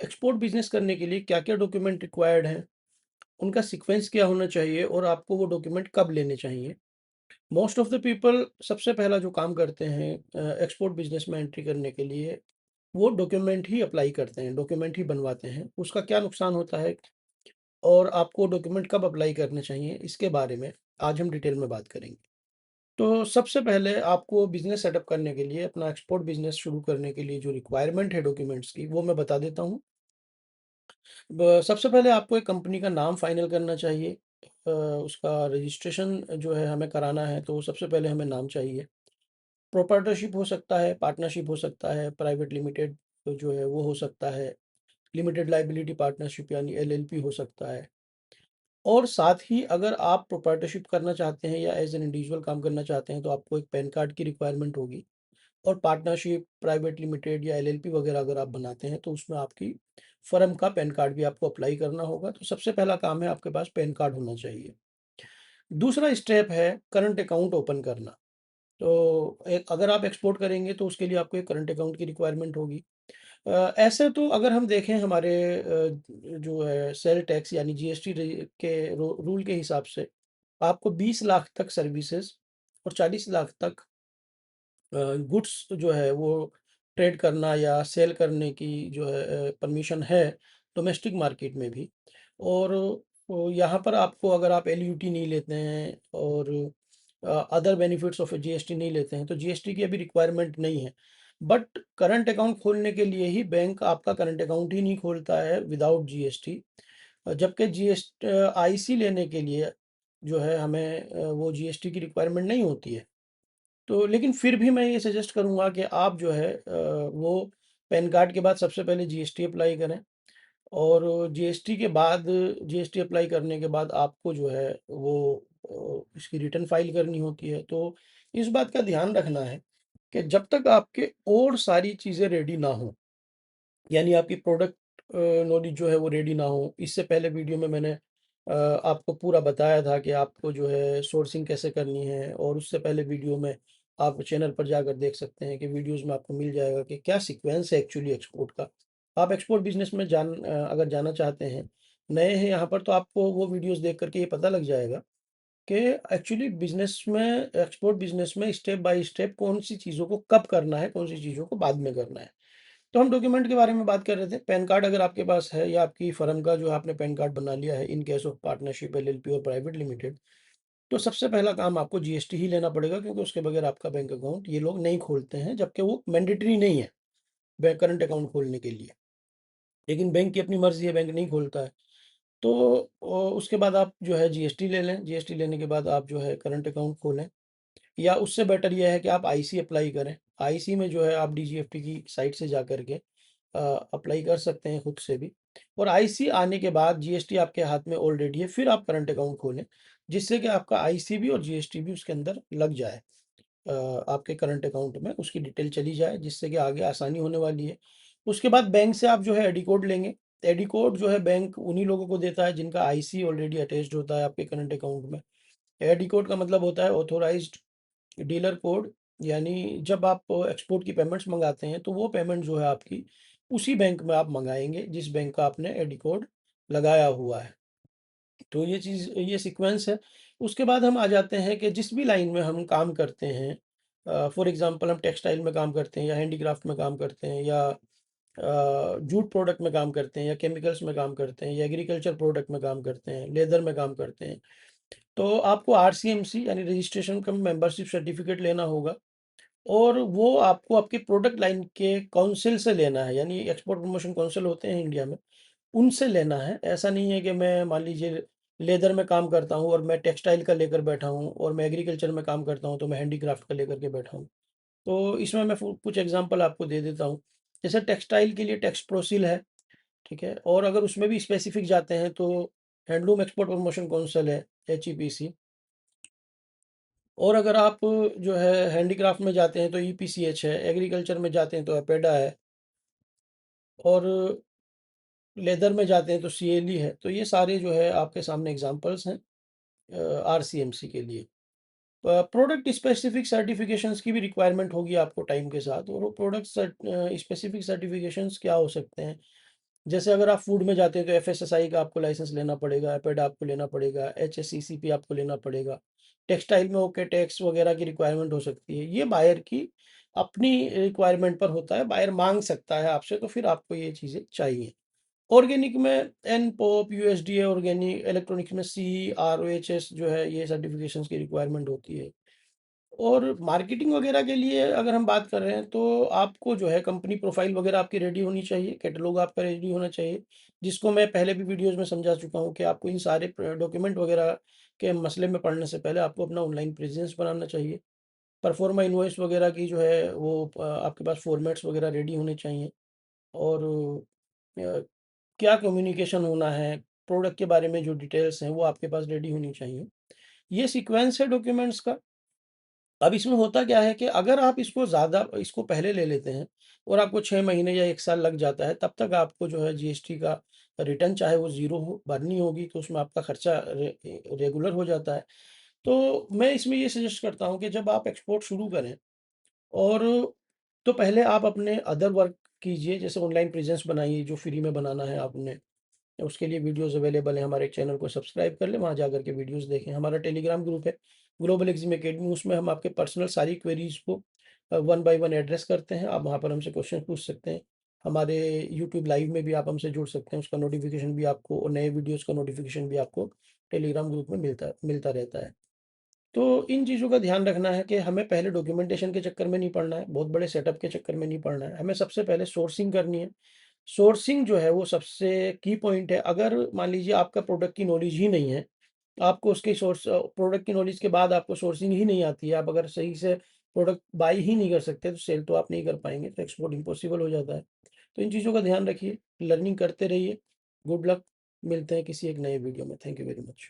Export business करने के लिए क्या-क्या डॉक्यूमेंट रिक्वायर्ड हैं, उनका सीक्वेंस क्या होना चाहिए और आपको वो डॉक्यूमेंट कब लेने चाहिए। मोस्ट ऑफ द पीपल सबसे पहला जो काम करते हैं एक्सपोर्ट बिज़नेस में एंट्री करने के लिए, वो डॉक्यूमेंट ही अप्लाई करते हैं, डॉक्यूमेंट ही बनवाते हैं। उसका क्या नुकसान होता है और आपको डॉक्यूमेंट कब अप्लाई करने चाहिए, इसके बारे में आज हम डिटेल में बात करेंगे। तो सबसे पहले आपको बिज़नेस सेटअप करने के लिए, अपना एक्सपोर्ट बिज़नेस शुरू करने के लिए जो रिक्वायरमेंट है डॉक्यूमेंट्स की, वो मैं बता देता हूँ। सबसे पहले आपको एक कंपनी का नाम फाइनल करना चाहिए। उसका रजिस्ट्रेशन जो है हमें कराना है, तो सबसे पहले हमें नाम चाहिए। प्रोप्राइटरशिप हो सकता है, पार्टनरशिप हो सकता है, प्राइवेट लिमिटेड जो है वो हो सकता है, लिमिटेड लायबिलिटी पार्टनरशिप यानी एलएलपी हो सकता है। और साथ ही अगर आप प्रोप्राइटरशिप करना चाहते हैं या एज एन इंडिविजुअल काम करना चाहते हैं, तो आपको एक पैन कार्ड की रिक्वायरमेंट होगी। और पार्टनरशिप, प्राइवेट लिमिटेड या एलएलपी वगैरह अगर आप बनाते हैं, तो उसमें आपकी फर्म का पैन कार्ड भी आपको अप्लाई करना होगा। तो सबसे पहला काम है, आपके पास पैन कार्ड होना चाहिए। दूसरा स्टेप है करंट अकाउंट ओपन करना। तो एक अगर आप एक्सपोर्ट करेंगे, तो उसके लिए आपको एक करंट अकाउंट की रिक्वायरमेंट होगी। ऐसे तो अगर हम देखें हमारे जो है सेल टैक्स यानी जीएसटी के रूल के हिसाब से आपको 20 लाख तक सर्विसेज और 40 लाख तक गुड्स जो है वो ट्रेड करना या सेल करने की जो है परमिशन है डोमेस्टिक मार्केट में भी। और यहाँ पर आपको, अगर आप एलयूटी नहीं लेते हैं और अदर बेनिफिट्स ऑफ जीएसटी नहीं लेते हैं, तो जीएसटी की अभी रिक्वायरमेंट नहीं है। बट करंट अकाउंट खोलने के लिए ही बैंक आपका करंट अकाउंट ही नहीं खोलता है विदाउट जीएसटी। जबकि आईसी लेने के लिए जो है हमें वो जीएसटी की रिक्वायरमेंट नहीं होती है। तो लेकिन फिर भी मैं ये सजेस्ट करूँगा कि आप जो है वो पैन कार्ड के बाद सबसे पहले जीएसटी अप्लाई करें। और जीएसटी के बाद, जीएसटी अप्लाई करने के बाद आपको जो है वो इसकी रिटर्न फाइल करनी होती है। तो इस बात का ध्यान रखना है कि जब तक आपके और सारी चीज़ें रेडी ना हों, यानी आपकी प्रोडक्ट नॉलेज जो है वो रेडी ना हो। इससे पहले वीडियो में मैंने आपको पूरा बताया था कि आपको जो है सोर्सिंग कैसे करनी है, और उससे पहले वीडियो में आप चैनल पर जाकर देख सकते हैं कि वीडियोज़ में आपको मिल जाएगा कि क्या सीक्वेंस है एक्चुअली एक्सपोर्ट का। आप एक्सपोर्ट बिज़नेस में अगर जाना चाहते हैं, नए हैं यहाँ पर, तो आपको वो वीडियोज़ देख कर के ये पता लग जाएगा कि एक्चुअली बिज़नेस में, एक्सपोर्ट बिज़नेस में स्टेप बाय स्टेप कौन-सी चीज़ों को कब करना है, कौन-सी चीज़ों को बाद में करना है। तो हम डॉक्यूमेंट के बारे में बात कर रहे थे। पैन कार्ड अगर आपके पास है या आपकी फर्म का जो आपने पैन कार्ड बना लिया है in case of partnership, LLP और प्राइवेट लिमिटेड, तो सबसे पहला काम आपको जीएसटी ही लेना पड़ेगा, क्योंकि उसके बगैर आपका बैंक अकाउंट ये लोग नहीं खोलते हैं, जबकि वो मैंडेटरी नहीं है बैंक करंट अकाउंट खोलने के लिए। लेकिन बैंक की अपनी मर्ज़ी है, बैंक नहीं खोलता है। तो उसके बाद आप जो है जीएसटी ले लें। जीएसटी लेने के बाद आप जो है करंट अकाउंट खोलें, या उससे बेटर ये है कि आप आईसी अप्लाई करें। आईसी में जो है आप डीजीएफटी की साइट से जा कर के अप्लाई कर सकते हैं खुद से भी। और आईसी आने के बाद जीएसटी आपके हाथ में ऑलरेडी है, फिर आप करंट अकाउंट खोलें, जिससे कि आपका आईसी भी और जीएसटी भी उसके अंदर लग जाए। आपके करंट अकाउंट में उसकी डिटेल चली जाए, जिससे कि आगे आसानी होने वाली है। उसके बाद बैंक से आप जो है एडी कोड लेंगे। एडी कोड जो है बैंक उन्हीं लोगों को देता है जिनका आईसी ऑलरेडी अटैच्ड होता है आपके करंट अकाउंट में। एडी कोड का मतलब होता है ऑथोराइज्ड डीलर कोड। यानी जब आप एक्सपोर्ट की पेमेंट्स मंगाते हैं, तो वो पेमेंट जो है आपकी उसी बैंक में आप मंगाएंगे जिस बैंक का आपने एडी कोड लगाया हुआ है। तो ये चीज़, ये सीक्वेंस है। उसके बाद हम आ जाते हैं कि जिस भी लाइन में हम काम करते हैं, फॉर एग्जांपल हम टेक्सटाइल में काम करते हैं या हैंडीक्राफ्ट में काम करते हैं या जूट प्रोडक्ट में काम करते हैं या केमिकल्स में काम करते हैं या एग्रीकल्चर प्रोडक्ट में काम करते हैं, लेदर में काम करते हैं, तो आपको आरसीएमसी यानी रजिस्ट्रेशन कम मेंबरशिप सर्टिफिकेट लेना होगा। और वो आपको आपके प्रोडक्ट लाइन के काउंसिल से लेना है, यानी एक्सपोर्ट प्रमोशन काउंसिल होते हैं इंडिया में, उनसे लेना है। ऐसा नहीं है कि मैं, मान लीजिए, लेदर में काम करता हूँ और मैं टेक्सटाइल का लेकर बैठा हूँ, और मैं एग्रीकल्चर में काम करता हूँ तो मैं हैंडीक्राफ्ट का लेकर के बैठा हूँ। तो इसमें मैं कुछ एग्जांपल आपको दे देता हूँ। जैसे टेक्सटाइल के लिए टेक्स प्रोसिल है, ठीक है। और अगर उसमें भी स्पेसिफिक जाते हैं, तो हैंडलूम एक्सपोर्ट प्रमोशन काउंसिल है, एचईपीसी। और अगर आप जो है हैंडीक्राफ्ट में जाते हैं तो ईपीसीएच है, एग्रीकल्चर में जाते हैं तो एपेडा है, और लेदर में जाते हैं तो सीएलई है। तो ये सारे जो है आपके सामने एग्जांपल्स हैं आरसीएमसी के लिए। प्रोडक्ट स्पेसिफिक सर्टिफिकेशंस की भी रिक्वायरमेंट होगी आपको टाइम के साथ। और वो प्रोडक्ट स्पेसिफिक सर्टिफिकेशंस क्या हो सकते हैं? जैसे अगर आप फूड में जाते हैं तो एफएसएसआई का आपको लाइसेंस लेना पड़ेगा, एपेड आपको लेना पड़ेगा, एचएससीसीपी आपको लेना पड़ेगा। टेक्सटाइल में ओके टैक्स वगैरह की रिक्वायरमेंट हो सकती है। ये बायर की अपनी रिक्वायरमेंट पर होता है, बायर मांग सकता है आपसे, तो फिर आपको ये चीज़ें चाहिए। ऑर्गेनिक में एनपॉप, यूएसडीए ऑर्गेनिक, इलेक्ट्रॉनिक्स में सी आरओएचएस जो है, ये सर्टिफिकेशंस की रिक्वायरमेंट होती है। और मार्केटिंग वगैरह के लिए अगर हम बात कर रहे हैं तो आपको जो है कंपनी प्रोफाइल वगैरह आपकी रेडी होनी चाहिए, कैटलॉग आपका रेडी होना चाहिए, जिसको मैं पहले भी वीडियोस में समझा चुका हूँ कि आपको इन सारे डॉक्यूमेंट वगैरह के मसले में पढ़ने से पहले आपको अपना ऑनलाइन प्रेजेंस बनाना चाहिए। परफॉर्मा इनवॉइस वगैरह की जो है वो आपके पास फॉर्मेट्स वगैरह रेडी होने चाहिए। और क्या कम्युनिकेशन होना है, प्रोडक्ट के बारे में जो डिटेल्स हैं वो आपके पास रेडी होनी चाहिए। ये सीक्वेंस है डॉक्यूमेंट्स का। अब इसमें होता क्या है कि अगर आप इसको पहले ले लेते हैं और आपको 6 महीने या 1 साल लग जाता है, तब तक आपको जो है जीएसटी का रिटर्न चाहे वो ज़ीरो हो, भरनी होगी, तो उसमें आपका खर्चा रेगुलर हो जाता है। तो मैं इसमें ये सजेस्ट करता हूँ कि जब आप एक्सपोर्ट शुरू करें और तो पहले आप अपने अदर वर्क कीजिए, जैसे ऑनलाइन प्रेजेंस बनाइए जो फ्री में बनाना है आपने। उसके लिए वीडियोज़ अवेलेबल हैं, हमारे चैनल को सब्सक्राइब कर लें, वहाँ जाकर के वीडियोज़ देखें। हमारा टेलीग्राम ग्रुप है, ग्लोबल एक्जिम अकेडमी, उसमें हम आपके पर्सनल सारी क्वेरीज़ को वन बाय वन एड्रेस करते हैं। आप वहाँ पर हमसे क्वेश्चन पूछ सकते हैं। हमारे यूट्यूब लाइव में भी आप हमसे जुड़ सकते हैं, उसका नोटिफ़िकेशन भी आपको, और नए वीडियोज़ का नोटिफ़िकेशन भी आपको टेलीग्राम ग्रुप में मिलता मिलता रहता है। तो इन चीज़ों का ध्यान रखना है कि हमें पहले डॉक्यूमेंटेशन के चक्कर में नहीं पड़ना है, बहुत बड़े सेटअप के चक्कर में नहीं पड़ना है। हमें सबसे पहले सोर्सिंग करनी है। सोर्सिंग जो है वो सबसे की पॉइंट है। अगर मान लीजिए आपका प्रोडक्ट की नॉलेज ही नहीं है, आपको उसकी प्रोडक्ट की नॉलेज के बाद आपको सोर्सिंग ही नहीं आती है, आप अगर सही से प्रोडक्ट बाय ही नहीं कर सकते, तो सेल तो आप नहीं कर पाएँगे, तो एक्सपोर्ट इम्पॉसिबल हो जाता है। तो इन चीज़ों का ध्यान रखिए, लर्निंग करते रहिए। गुड लक, मिलते हैं किसी एक नए वीडियो में। Thank you very much.